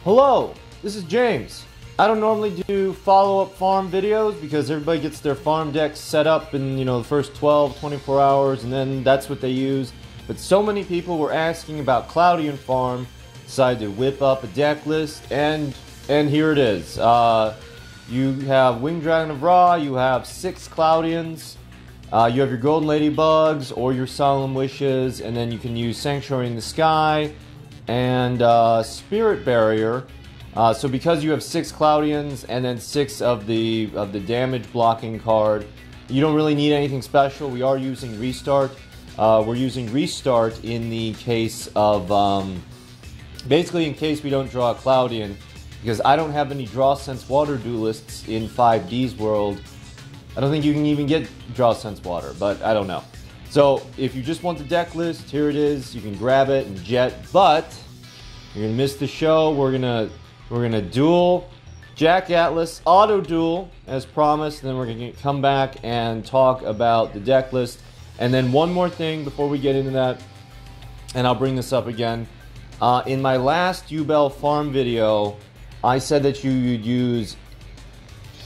Hello, this is James. I don't normally do follow-up farm videos because everybody gets their farm decks set up in, the first 12, 24 hours, and then that's what they use. But so many people were asking about Cloudian farm, decided to whip up a deck list, and here it is. You have Winged Dragon of Ra, you have 6 Cloudians, you have your Golden Ladybugs or your Solemn Wishes, and then you can use Sanctuary in the Sky and Spirit Barrier. So because you have 6 Cloudians and then 6 of the damage blocking card, you don't really need anything special. We are using Restart. We're using Restart in the case of, basically in case we don't draw a Cloudian, because I don't have any Draw Sense Water duelists in 5D's world. I don't think you can even get Draw Sense Water, but I don't know. So if you just want the deck list, here it is. You can grab it and jet, but you're gonna miss the show. We're gonna duel Jack Atlas, Auto-Duel as promised, and then we're gonna come back and talk about the deck list. And then one more thing before we get into that, and I'll bring this up again. In my last AUTODUEL farm video, I said that you'd use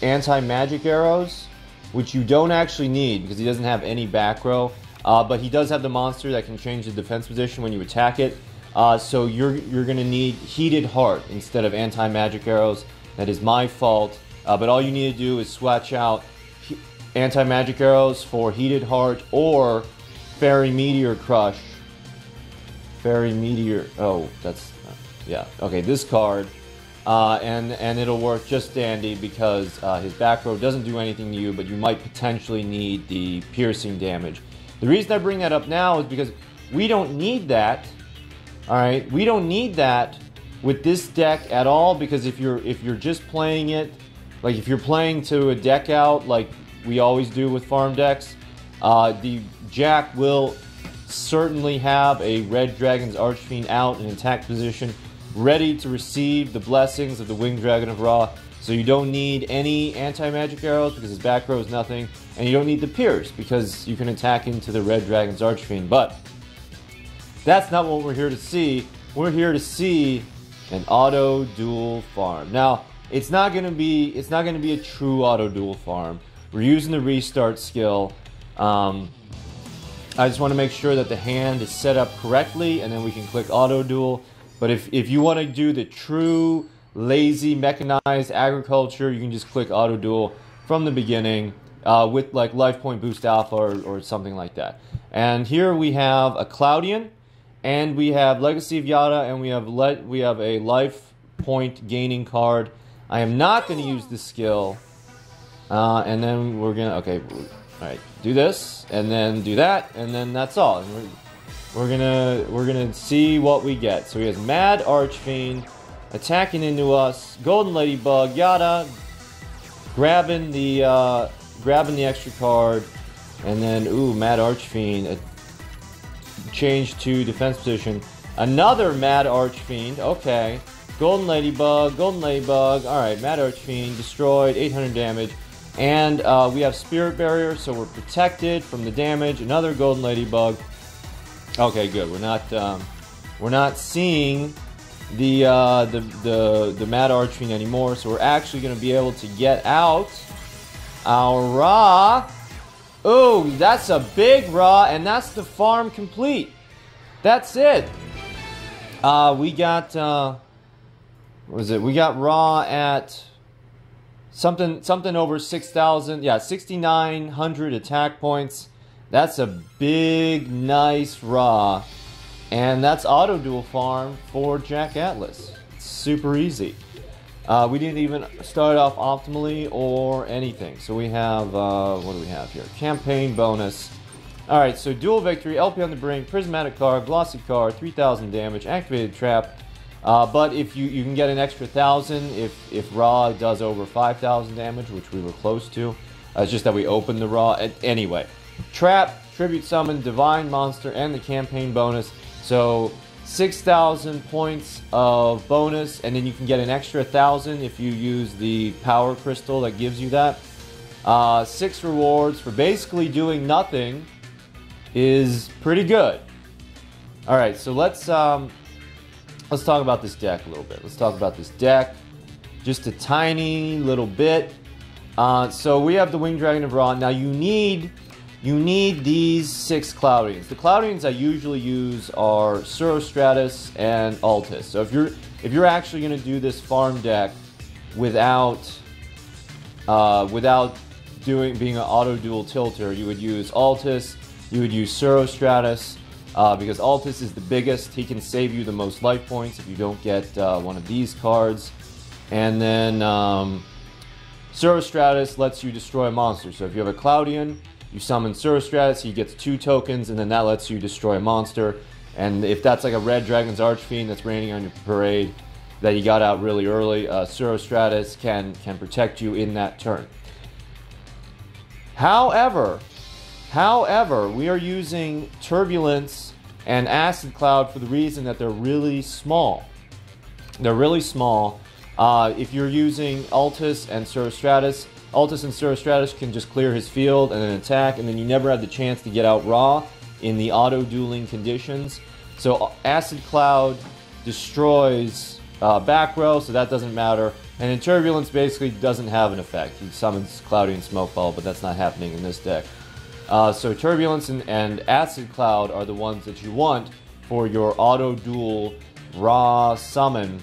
anti-magic arrows, which you don't actually need because he doesn't have any back row. But he does have the monster that can change the defense position when you attack it. So you're going to need Heated Heart instead of anti-magic arrows. That is my fault. But all you need to do is swatch out anti-magic arrows for Heated Heart or Fairy Meteor Crush. Fairy Meteor... Oh, that's... yeah. Okay, this card. And it'll work just dandy because his back row doesn't do anything to you, but you might potentially need the piercing damage. The reason I bring that up now is because we don't need that. Alright, we don't need that with this deck at all, because if you're just playing it, like if you're playing to a deck out like we always do with farm decks, the Jack will certainly have a Red Dragon's Archfiend out in attack position, ready to receive the blessings of the Winged Dragon of Ra. So you don't need any anti-magic arrows because his back row is nothing, and you don't need the Pierce because you can attack into the Red Dragon's Archfiend. But that's not what we're here to see. We're here to see an Auto-Duel farm. Now, it's not going to be a true Auto-Duel farm. We're using the Restart skill. I just want to make sure that the hand is set up correctly, and then we can click Auto-Duel. But if you want to do the true lazy mechanized agriculture, you can just click Auto-Duel from the beginning with like Life Point Boost Alpha or something like that. And here we have a Cloudian, and we have Legacy of Yata, and we have a life point gaining card. I am not going to use this skill, and then we're gonna all right, do this, and then do that, and then that's all. And we're gonna see what we get. So he has Mad Archfiend attacking into us, Golden Ladybug, Yata grabbing the extra card, and then Mad Archfiend change to defense position. Another Mad Archfiend. Okay, Golden Ladybug. All right, Mad Archfiend destroyed, 800 damage. And we have Spirit Barrier, so we're protected from the damage. Another Golden Ladybug. Okay, good. We're not seeing the Mad Archfiend anymore, so we're actually going to be able to get out our Ra. Ooh, that's a big Ra, and that's the farm complete. That's it. We got what was it? We got Ra at something over 6,000. Yeah, 6,900 attack points. That's a big, nice Ra. And that's Auto-Duel farm for Jack Atlas. It's super easy. We didn't even start off optimally or anything. So we have, what do we have here? Campaign bonus. Alright, so dual victory, LP on the brink, prismatic card, glossy card, 3,000 damage, activated trap. But if you can get an extra 1,000 if Ra does over 5,000 damage, which we were close to. It's just that we opened the Ra. Anyway, trap, tribute summon, divine monster, and the campaign bonus. So 6,000 points of bonus, and then you can get an extra 1,000 if you use the power crystal that gives you that. 6 rewards for basically doing nothing is pretty good. Alright, so let's let's talk about this deck a little bit. Let's talk about this deck just a tiny little bit. So we have the Winged Dragon of Ra. Now you need these 6 Cloudians. The Cloudians I usually use are Cirrostratus and Altus. So if you're actually going to do this farm deck without being an auto-duel tilter, you would use Altus, you would use Cirrostratus, because Altus is the biggest. He can save you the most life points if you don't get one of these cards. And then Cirrostratus lets you destroy a monster. So if you have a Cloudian, you summon Cirrostratus, he gets 2 tokens, and then that lets you destroy a monster. And if that's like a Red Dragon's Archfiend that's raining on your parade that you got out really early, Cirrostratus can protect you in that turn. However, we are using Turbulence and Acid Cloud for the reason that they're really small. They're really small. If you're using Altus and Cirrostratus, Altus and Cirrostratus can just clear his field and then attack, and then you never have the chance to get out Ra in the auto-dueling conditions. So Acid Cloud destroys back row, so that doesn't matter. And then Turbulence basically doesn't have an effect. He summons Cloudian Smokeball, but that's not happening in this deck. So Turbulence and Acid Cloud are the ones that you want for your auto-duel Ra summon.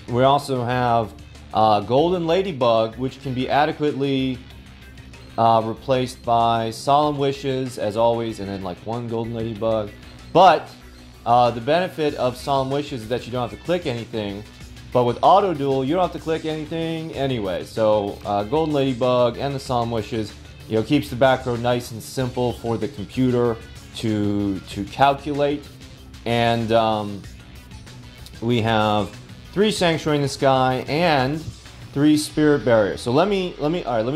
We also have Golden Ladybug, which can be adequately replaced by Solemn Wishes, as always, and then like 1 Golden Ladybug. But the benefit of Solemn Wishes is that you don't have to click anything. But with Auto-Duel, you don't have to click anything anyway. So Golden Ladybug and the Solemn Wishes, keeps the back row nice and simple for the computer to calculate. And we have 3 Sanctuary in the Sky and 3 Spirit Barriers. So let me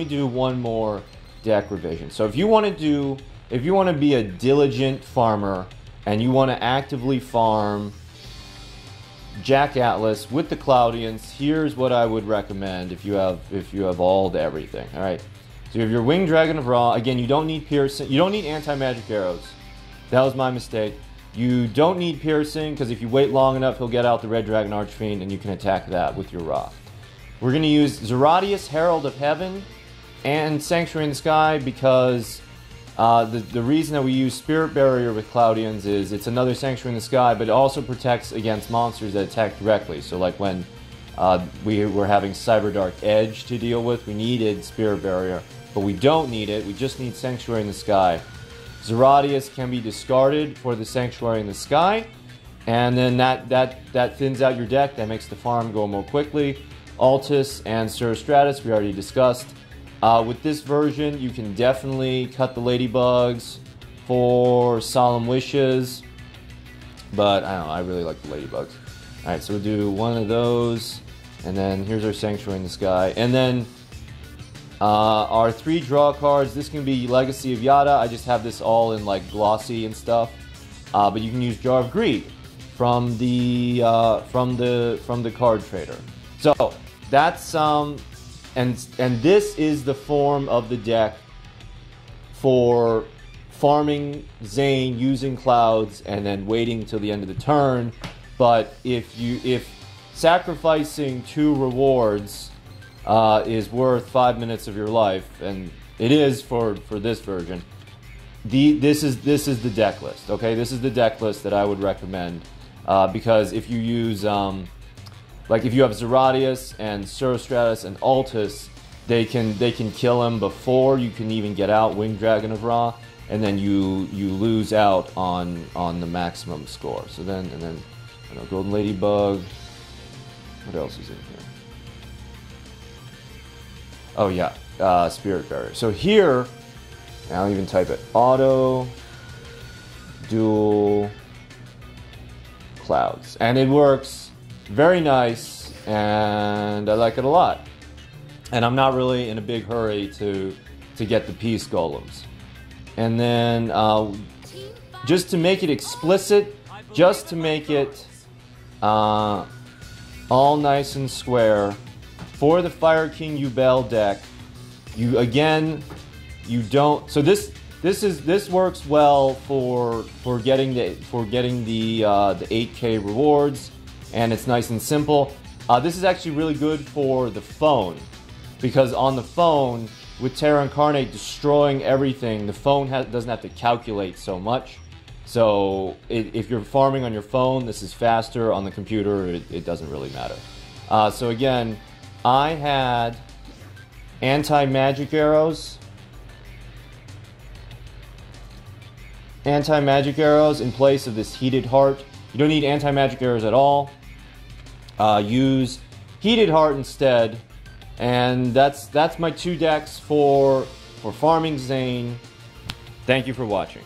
do one more deck revision. So if you want to be a diligent farmer and you want to actively farm Jack Atlas with the Cloudians, here's what I would recommend if you have all the everything. All right. So you have your Winged Dragon of Ra. Again, you don't need piercing. You don't need anti-magic arrows. That was my mistake. You don't need piercing, because if you wait long enough, he'll get out the Red Dragon Archfiend, and you can attack that with your Ra. We're going to use Zeradias, Herald of Heaven, and Sanctuary in the Sky, because the reason that we use Spirit Barrier with Cloudians is it's another Sanctuary in the Sky, but it also protects against monsters that attack directly. So like when we were having Cyberdark Edge to deal with, we needed Spirit Barrier, but we don't need it. We just need Sanctuary in the Sky. Zeradias can be discarded for the Sanctuary in the Sky, and then that thins out your deck. That makes the farm go more quickly. Altus and Cirrostratus, we already discussed. With this version, you can definitely cut the Ladybugs for Solemn Wishes, but I don't know, I really like the Ladybugs. Alright, so we'll do one of those, and then here's our Sanctuary in the Sky. And then our 3 draw cards, this can be Legacy of Yata. I just have this all in like glossy and stuff. But you can use Jar of Greed from the card trader. So that's and this is the form of the deck for farming Zane using clouds and then waiting till the end of the turn. But if sacrificing 2 rewards is worth 5 minutes of your life, and it is for this version, this is the deck list. Okay, this is the deck list that I would recommend, because if you use like if you have Zeradias and Cirrostratus and Altus, they can kill him before you can even get out Winged Dragon of Ra, and then you lose out on the maximum score. So then I know, Golden Ladybug. What else is in here? Oh yeah, Spirit Barrier. So here, I'll even type it, Auto-Duel Clouds, and it works very nice, and I like it a lot. And I'm not really in a big hurry to get the Peace Golems. And then just to make it explicit, just to make it all nice and square, for the Fire King Yubel deck, you don't. So this works well for getting the 8K rewards. and it's nice and simple. This is actually really good for the phone, because on the phone, with Terra Incarnate destroying everything, the phone doesn't have to calculate so much. So if you're farming on your phone, this is faster. On the computer, it doesn't really matter. So again, I had anti-magic arrows. Anti-magic arrows in place of this heated heart. You don't need anti-magic arrows at all. Use heated heart instead. And that's my 2 decks for farming Zane. Thank you for watching.